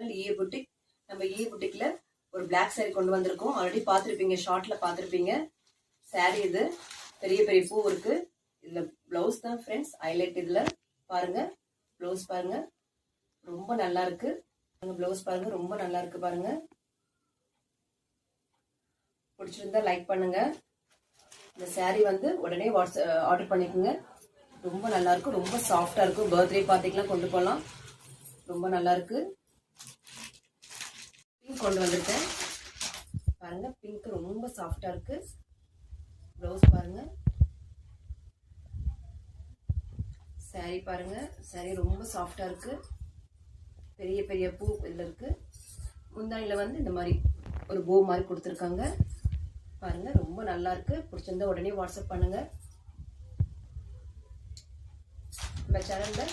Channel ஈ boutique. நம்ம ஈ புட்டிக்ல ஒரு black saree கொண்டு வந்திருக்கோம். ஆல்ரெடி பார்த்துருப்பீங்க, ஷார்ட்ல பார்த்துருப்பீங்க. saree இது பெரிய பெரிய பூ இருக்கு. இதுல பிளவுஸ் தான் ஃப்ரெண்ட்ஸ் ஹைலைட். இதுல பாருங்க, பிளவுஸ் பாருங்க, ரொம்ப நல்லா இருக்கு. பிளவுஸ் பாருங்க, ரொம்ப நல்லா இருக்கு பாருங்க. பிடிச்சிருந்தா லைக் பண்ணுங்க. இந்த saree வந்து உடனே ஆர்டர் பண்ணிக்கோங்க. ரொம்ப நல்லா இருக்கும், ரொம்ப சாஃப்டா இருக்கும். பர்த்டே பார்ட்டிக்கெல்லாம் கொண்டு போகலாம். ரொம்ப நல்லா இருக்கு. பிங்க் கொண்டு வந்திருக்கேன் பாருங்க. பிங்க் ரொம்ப சாஃப்டா இருக்கு. ப்ளவுஸ் பாருங்க. saree பாருங்க, saree ரொம்ப சாஃப்டா இருக்கு. பெரிய பெரிய பூ இதுல இருக்கு. முந்தானில வந்து இந்த மாதிரி ஒரு போ மாதிரி கொடுத்துருக்காங்க பாருங்க. ரொம்ப நல்லா இருக்கு. பிடிச்சிருந்தா உடனே வாட்ஸ்அப் பண்ணுங்க. நம்ம சேனல்ல